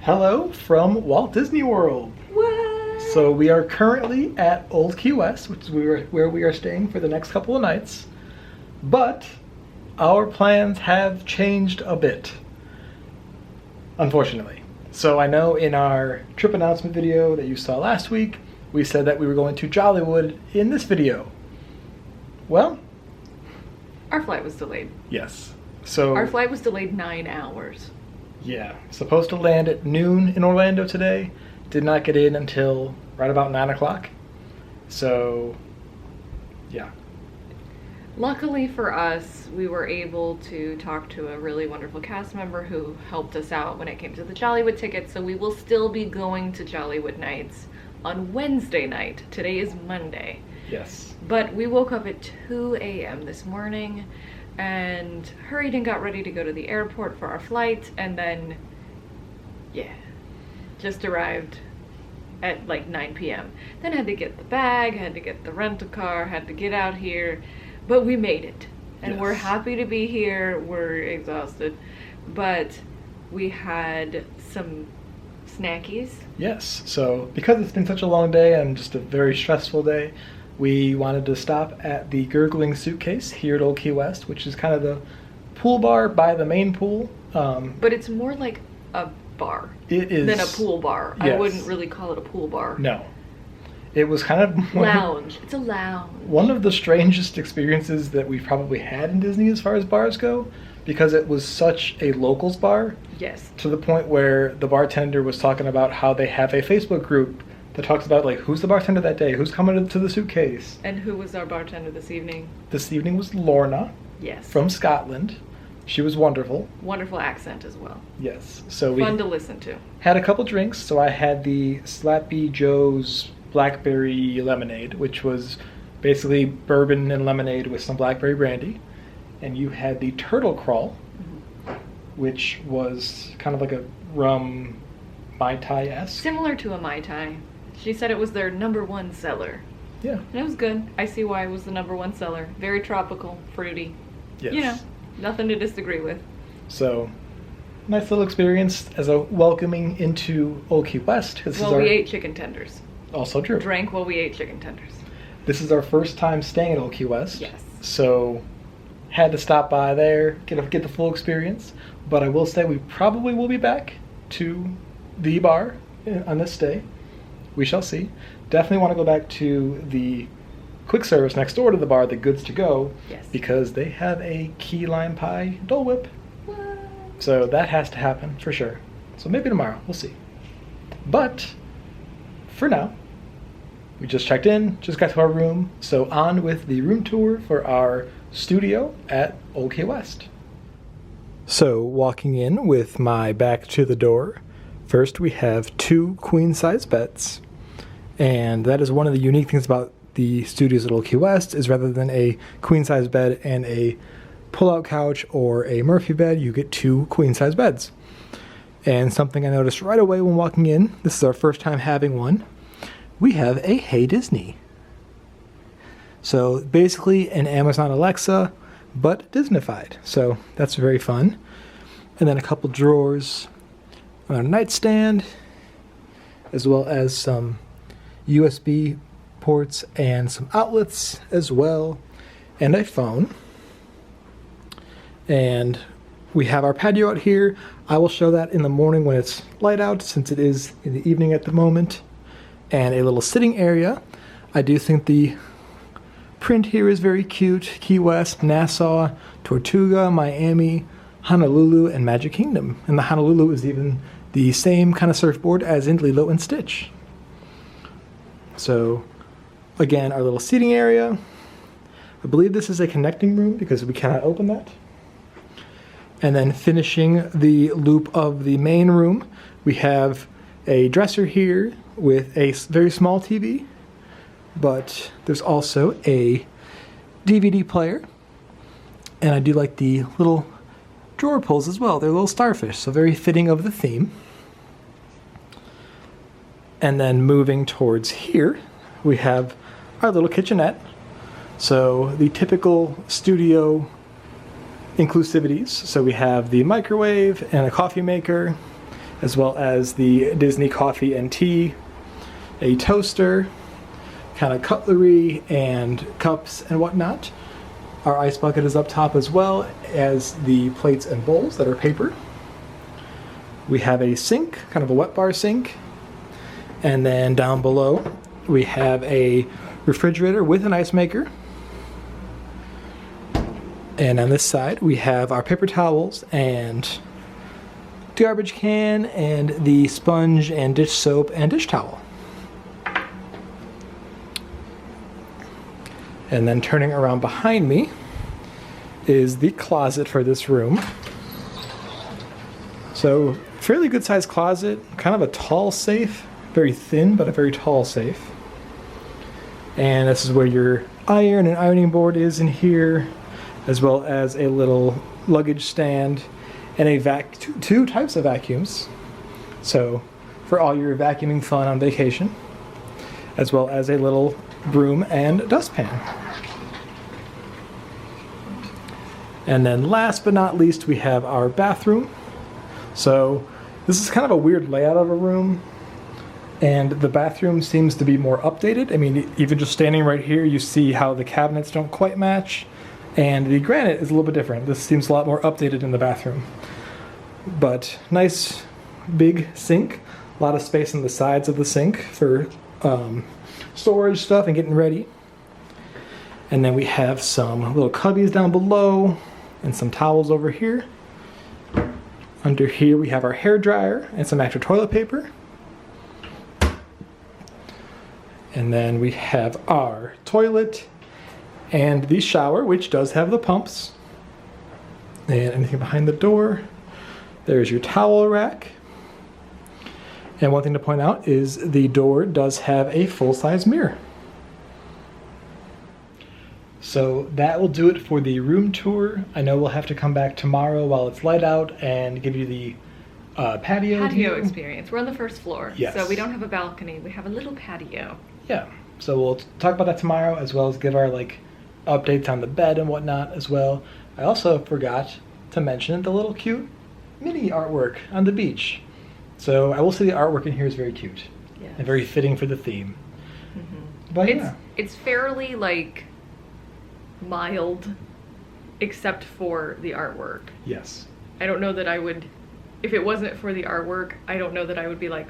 Hello from Walt Disney World. What? So we are currently at Old Key West, which is where we are staying for the next couple of nights. But our plans have changed a bit, unfortunately. So I know in our trip announcement video that you saw last week, we said that we were going to Jollywood in this video. Well, Our flight was delayed. yes. So Our flight was delayed 9 hours. yeah, supposed to land at noon in Orlando today. Did not get in until right about 9 o'clock. So, yeah. Luckily for us, we were able to talk to a really wonderful cast member who helped us out when it came to the Jollywood tickets, so we will still be going to Jollywood Nights on Wednesday night. Today is Monday. Yes. But we woke up at 2 a.m. this morning and hurried and got ready to go to the airport for our flight, and then, yeah, just arrived at like 9 p.m. Then had to get the bag, had to get the rental car, had to get out here, but we made it. And Yes. We're happy to be here. We're exhausted, but we had some snackies. Yes. So, because it's been such a long day and just a very stressful day, we wanted to stop at the Gurgling Suitcase here at Old Key West, which is kind of the pool bar by the main pool. But it's more like a bar It is than a pool bar. I yes. wouldn't really call it a pool bar. No. It was kind of Lounge. It's a lounge. one of the strangest experiences that we've probably had in Disney as far as bars go, because it was such a locals bar, Yes. to the point where the bartender was talking about how they have a Facebook group that talks about, like, who's the bartender that day, who's coming to the suitcase. And who was our bartender this evening? This evening was Lorna Yes. from Scotland. She was wonderful. Wonderful accent as well. Yes. So we Fun to listen to. had a couple drinks. So I had the Slappy Joe's Blackberry Lemonade, which was basically bourbon and lemonade with some blackberry brandy. And you had the Turtle Crawl, which was kind of like a rum Mai Tai-esque. Similar to a Mai Tai. She said it was their #1 seller. Yeah. And it was good. I see why it was the #1 seller. Very tropical, fruity. Yes. You know, nothing to disagree with. So, nice little experience as a welcoming into Old Key West. This Well, we ate chicken tenders. also true. Drank while we ate chicken tenders. This is our first time staying at Old Key West. Yes. So, had to stop by there, get the full experience. But I will say we probably will be back to the bar on this stay. We shall see. Definitely want to go back to the quick service next door to the bar, the Goods to Go, Yes. because they have a key lime pie Dole Whip. What? So that has to happen for sure. So maybe tomorrow, we'll see. But for now, we just checked in, just got to our room. So on with the room tour for our studio at Old Key West. So walking in with my back to the door, first we have 2 queen-size beds. And that is one of the unique things about the studios at Old Key West, is rather than a queen-size bed and a pull-out couch or a Murphy bed, you get 2 queen-size beds. And something I noticed right away when walking in, this is our first time having one, we have a Hey Disney. So basically an Amazon Alexa, but Disneyfied. So that's very fun. And then a couple drawers on our nightstand, as well as some USB ports and some outlets as well, and a phone. And we have our patio out here. I will show that in the morning when it's light out, since it is in the evening at the moment. And a little sitting area. I do think the print here is very cute. Key West, Nassau, Tortuga, Miami, Honolulu, and Magic Kingdom. And the Honolulu is even the same kind of surfboard as in Lilo and Stitch. So, again, our little seating area. I believe this is a connecting room because we cannot open that. And then finishing the loop of the main room, we have a dresser here with a very small TV, but there's also a DVD player. And I do like the little drawer pulls as well. They're little starfish, so very fitting of the theme. And then moving towards here, we have our little kitchenette. So the typical studio inclusivities. So we have the microwave and a coffee maker as well as the Disney coffee and tea, a toaster, kind of cutlery and cups and whatnot. Our ice bucket is up top as well as the plates and bowls that are paper. We have a sink, kind of a wet bar sink. And then down below, we have a refrigerator with an ice maker. And on this side, we have our paper towels and garbage can and the sponge and dish soap and dish towel. And then turning around behind me is the closet for this room. So, fairly good sized closet, kind of a tall safe, very thin but a very tall safe. And this is where your iron and ironing board is in here, as well as a little luggage stand and a two types of vacuums. So, for all your vacuuming fun on vacation, as well as a little broom and dustpan. And then last but not least, we have our bathroom. So this is kind of a weird layout of a room, and the bathroom seems to be more updated. I mean, even just standing right here, you see how the cabinets don't quite match, and the granite is a little bit different. This seems a lot more updated in the bathroom. But nice big sink, a lot of space on the sides of the sink for storage stuff and getting ready. And then we have some little cubbies down below and some towels over here. Under here we have our hair dryer and some extra toilet paper. And then we have our toilet and the shower, which does have the pumps. And anything behind the door. There's your towel rack. And one thing to point out is the door does have a full-size mirror. So that will do it for the room tour. I know we'll have to come back tomorrow while it's light out and give you the patio view. Experience. We're on the first floor, yes. So we don't have a balcony. We have a little patio. Yeah. So we'll talk about that tomorrow, as well as give our updates on the bed and whatnot as well. I also forgot to mention the little cute mini artwork on the beach. So I will say the artwork in here is very cute, yes, and very fitting for the theme. Mm-hmm. But it's fairly mild, except for the artwork. Yes. I don't know that I would, if it wasn't for the artwork, I don't know that I would be like,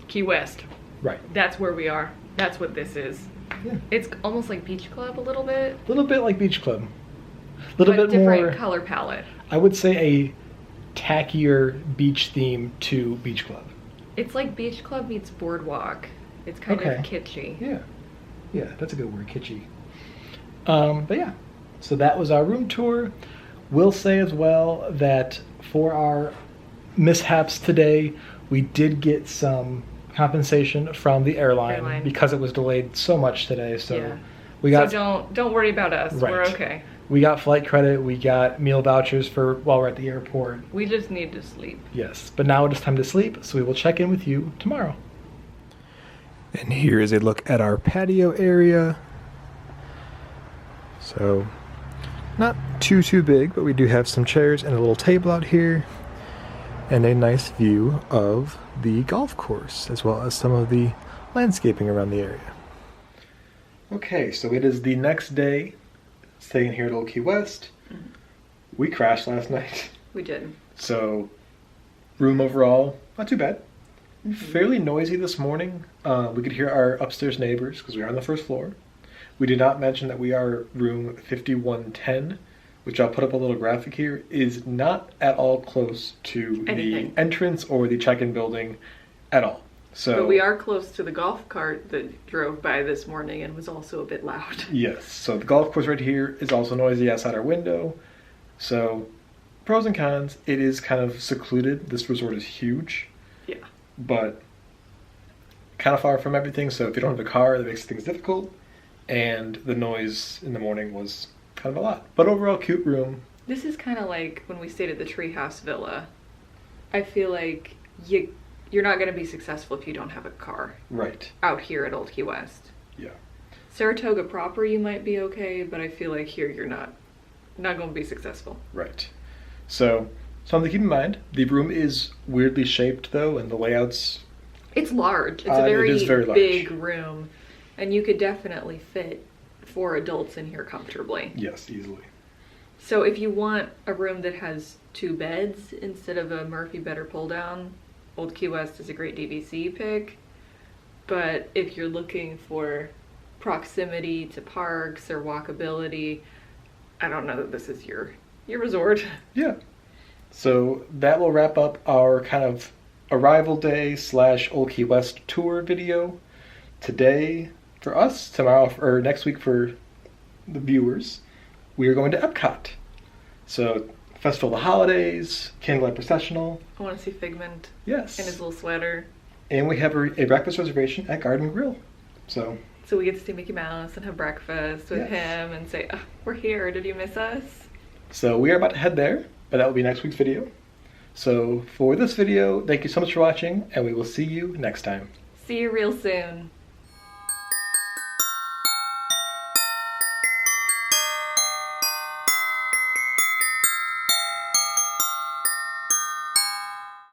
Key West. Right. That's where we are. That's what this is. Yeah. It's almost like Beach Club a little bit. A little bit like Beach Club. A little bit different more color palette. I would say a tackier beach theme to Beach Club. It's like Beach Club meets Boardwalk. It's kind of kitschy. Yeah. Yeah, that's a good word, kitschy. But yeah, so that was our room tour. We'll say as well that for our mishaps today, we did get some compensation from the airline because it was delayed so much today. So yeah. we got. So don't worry about us. Right. We're okay. We got flight credit. We got meal vouchers for while we're at the airport. We just need to sleep. Yes, but now it is time to sleep. So we will check in with you tomorrow. And here is a look at our patio area. So, not too big, but we do have some chairs and a little table out here, and a nice view of the golf course, as well as some of the landscaping around the area. Okay, so it is the next day, staying here at Old Key West. Mm-hmm. We crashed last night. We did. So, room overall, not too bad. Mm-hmm. Fairly noisy this morning. We could hear our upstairs neighbors because we are on the first floor. We did not mention that we are room 5110, which I'll put up a little graphic here, is not at all close to the entrance or the check-in building at all. So, but we are close to the golf cart that drove by this morning and was also a bit loud. Yes, so the golf course right here is also noisy outside our window. So, pros and cons, it is kind of secluded. This resort is huge. Yeah. But kind of far from everything, so if you don't have a car, that makes things difficult. And the noise in the morning was kind of a lot. But overall, cute room. This is kind of like when we stayed at the Treehouse Villa. I feel like you're not going to be successful if you don't have a car. Right. Out here at Old Key West. Yeah. Saratoga proper, you might be okay, but I feel like here you're not going to be successful. Right. So Something to keep in mind, the room is weirdly shaped though, and the layout's... It's large. It's a it is very large. big room. And you could definitely fit 4 adults in here comfortably. Yes, easily. So if you want a room that has 2 beds instead of a Murphy bed or pull down, Old Key West is a great DVC pick. But if you're looking for proximity to parks or walkability, I don't know that this is your resort. Yeah. So that will wrap up our kind of arrival day / Old Key West tour video. Today for us, tomorrow or next week for the viewers, we are going to Epcot. So Festival of the Holidays, Candlelight Processional. I want to see Figment. Yes. In his little sweater. And we have a breakfast reservation at Garden Grill. So we get to see Mickey Mouse and have breakfast with him and say, oh, we're here, did you miss us? So we are about to head there, but that will be next week's video. So for this video, thank you so much for watching, and we will see you next time. See you real soon.